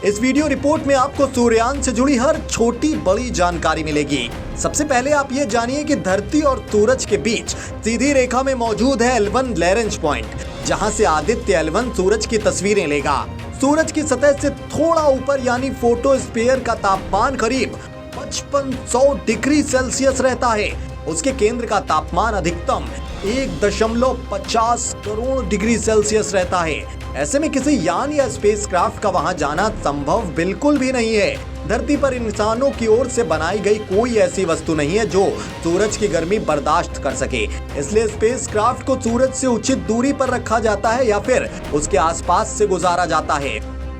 इस video report में आपको सूर्यान से जुड़ी हर छोटी बड़ी जानकारी मिलेगी। सबसे पहले आप ये जानिए कि धरती और सूरज के बीच सीधी रेखा में मौजूद है L1 लैरेंज पॉइंट, जहां से आदित्य L1 सूरज की तस्वीरें लेगा। सूरज की सतह से थोड़ा ऊपर यानी फोटोस्फीयर का तापमान करीब 5500 डिग्री सेल्सियस रहता है। उसके केंद्र का तापमान अधिकतम 1.50 करोड़ डिग्री सेल्सियस रहता है। ऐसे में किसी यान या स्पेसक्राफ्ट का वहां जाना संभव बिल्कुल भी नहीं है। धरती पर इंसानों की ओर से बनाई गई कोई ऐसी वस्तु नहीं है जो सूरज की गर्मी बर्दाश्त कर सके। इसलिए स्पेसक्राफ्ट को सूरज से उचित दूरी पर रखा जाता है या फिर उसके आसपास से गुजारा जाता है।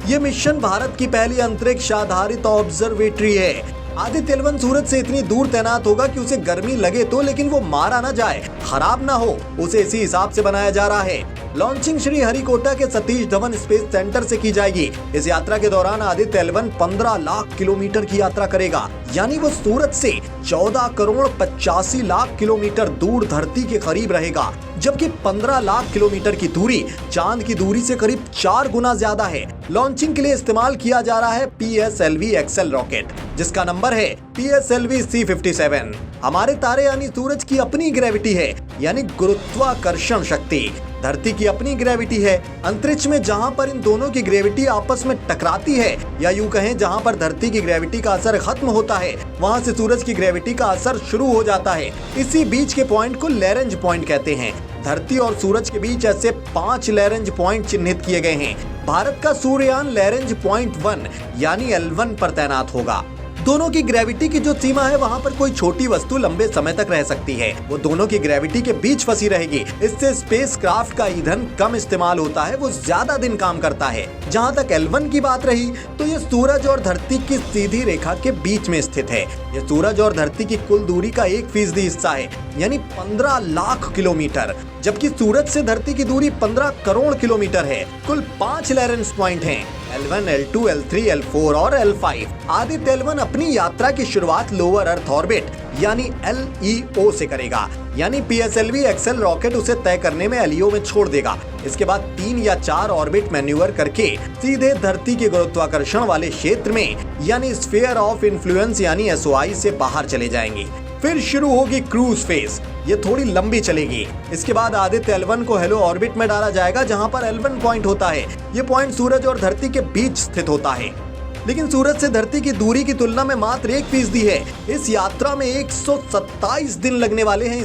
ये मिशन भारत की पहली अंतरिक्ष आधारित ऑब्जर्वेटरी है। आदित्य L1 सूरज से इतनी दूर तैनात होगा कि उसे गर्मी लगे तो, लेकिन वो मारा ना जाए, खराब ना हो, उसे इसी हिसाब से बनाया जा रहा है। लॉन्चिंग श्रीहरिकोटा के सतीश धवन स्पेस सेंटर से की जाएगी। इस यात्रा के दौरान आदित्य L1 15 लाख किलोमीटर की यात्रा करेगा, यानी वो सूरज से 14 करोड़ 85 लाख किलोमीटर दूर धरती के करीब रहेगा, जबकि 15 लाख किलोमीटर की दूरी चांद की दूरी से करीब 4 गुना ज्यादा है। लॉन्चिंग के लिए इस्तेमाल किया जा रहा है PSLV XL रॉकेट, जिसका नंबर है PSLV C57। हमारे तारे यानी सूरज की अपनी ग्रेविटी है, यानी गुरुत्वाकर्षण शक्ति। धरती की अपनी ग्रेविटी है। अंतरिक्ष में जहां पर इन दोनों की ग्रेविटी आपस में टकराती है, या यूं कहें जहां पर धरती की ग्रेविटी का असर खत्म होता है, वहां से सूरज की ग्रेविटी का असर शुरू हो जाता है। इसी बीच के पॉइंट को लैरेंज पॉइंट कहते हैं। धरती और सूरज के बीच ऐसे 5 लैरेंज पॉइंट चिन्हित किए गए हैं। भारत का सूर्ययान लैरेंज पॉइंट 1 यानी L1 पर तैनात होगा। दोनों की ग्रेविटी की जो सीमा है, वहां पर कोई छोटी वस्तु लंबे समय तक रह सकती है। वो दोनों की ग्रेविटी के बीच फंसी रहेगी। इससे स्पेसक्राफ्ट का ईंधन कम इस्तेमाल होता है, वो ज्यादा दिन काम करता है। जहां तक L1 की बात रही तो ये सूरज और धरती की सीधी रेखा के बीच में स्थित है। ये सूरज और धरती की कुल दूरी का 1% हिस्सा है, यानी 15 लाख किलोमीटर, जबकि सूरज से धरती की दूरी 15 करोड़ किलोमीटर है। कुल 5 लैरेंज पॉइंट हैं, L1, L2, L3, L4 और L5। आदित्य L1 अपनी यात्रा की शुरुआत लोअर अर्थ ऑर्बिट यानी LEO से करेगा, यानी PSLV XL रॉकेट उसे तय करने में LEO में छोड़ देगा। इसके बाद 3 या 4 ऑर्बिट मैन्यूवर करके सीधे धरती के गुरुत्वाकर्षण वाले क्षेत्र में यानी स्फीयर ऑफ इन्फ्लुएंस यानी SOI से बाहर चले जाएंगे। फिर शुरू होगी क्रूज फेज। ये थोड़ी लंबी चलेगी। इसके बाद आदित्य L1 को हेलो ऑर्बिट में डाला जाएगा, जहां पर L1 पॉइंट होता है। ये पॉइंट सूरज और धरती के बीच स्थित होता है, लेकिन सूरज से धरती की दूरी की तुलना में मात्र 1% है। इस यात्रा में 127 दिन लगने वाले हैं।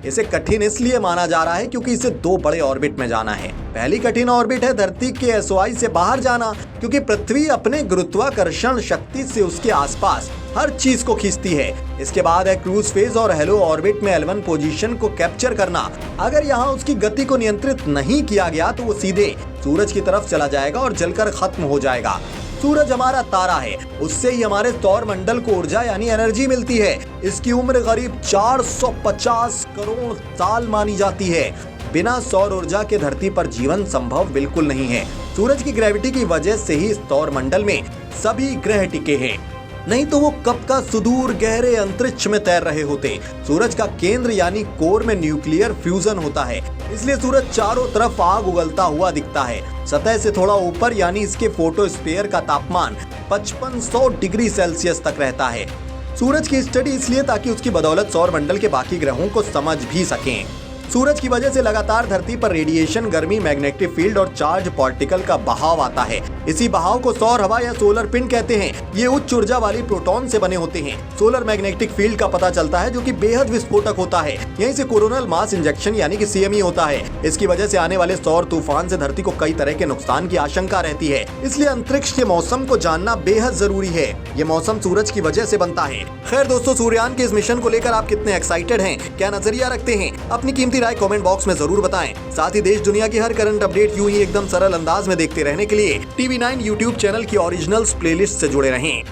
इसे कठिन इसलिए माना जा रहा है क्योंकि इसे 2 बड़े ऑर्बिट में जाना है। पहली कठिन ऑर्बिट है धरती के SOI से बाहर जाना, क्योंकि पृथ्वी अपने गुरुत्वाकर्षण शक्ति से उसके आसपास हर चीज को खींचती है। इसके बाद है क्रूज फेज और हेलो ऑर्बिट में L1 पोजीशन को कैप्चर करना। अगर यहाँ उसकी गति को नियंत्रित नहीं किया गया तो वो सीधे सूरज की तरफ चला जाएगा और जलकर खत्म हो जाएगा। सूरज हमारा तारा है, उससे ही हमारे सौर मंडल को ऊर्जा यानी एनर्जी मिलती है। इसकी उम्र करीब 450 करोड़ साल मानी जाती है। बिना सौर ऊर्जा के धरती पर जीवन संभव बिल्कुल नहीं है। सूरज की ग्रेविटी की वजह से ही सौर मंडल में सभी ग्रह टिके हैं, नहीं तो वो कब का सुदूर गहरे अंतरिक्ष में तैर रहे होते। सूरज का केंद्र यानी कोर में न्यूक्लियर फ्यूजन होता है, इसलिए सूरज चारों तरफ आग उगलता हुआ दिखता है। सतह से थोड़ा ऊपर यानी इसके फोटोस्फीयर का तापमान 5500 डिग्री सेल्सियस तक रहता है। सूरज की स्टडी इसलिए ताकि उसकी बदौलत सौर मंडल के बाकी ग्रहों को समझ भी सकें। सूरज की वजह से लगातार धरती पर रेडिएशन, गर्मी, मैग्नेटिक फील्ड और चार्ज पार्टिकल का बहाव आता है। इसी बहाव को सौर हवा या सोलर पिंड कहते हैं। ये उच्च ऊर्जा वाली प्रोटॉन से बने होते हैं। सोलर मैग्नेटिक फील्ड का पता चलता है, जो कि बेहद विस्फोटक होता है। यहीं से कोरोनल मास इंजेक्शन यानी कि CME होता है। इसकी वजह से आने वाले सौर तूफान से धरती को कई तरह के नुकसान की आशंका रहती है, इसलिए अंतरिक्ष के मौसम को जानना बेहद जरूरी है। ये मौसम सूरज की वजह से बनता है। खैर दोस्तों, सूर्ययान के इस मिशन को लेकर आप कितने एक्साइटेड हैं, क्या नजरिया रखते हैं, अपनी कीमती राय कमेंट बॉक्स में जरूर बताएं। साथ ही देश दुनिया की हर करंट अपडेट यूं ही एकदम सरल अंदाज में देखते रहने के लिए TV9 YouTube चैनल की ओरिजिनल्स प्लेलिस्ट से जुड़े रहें।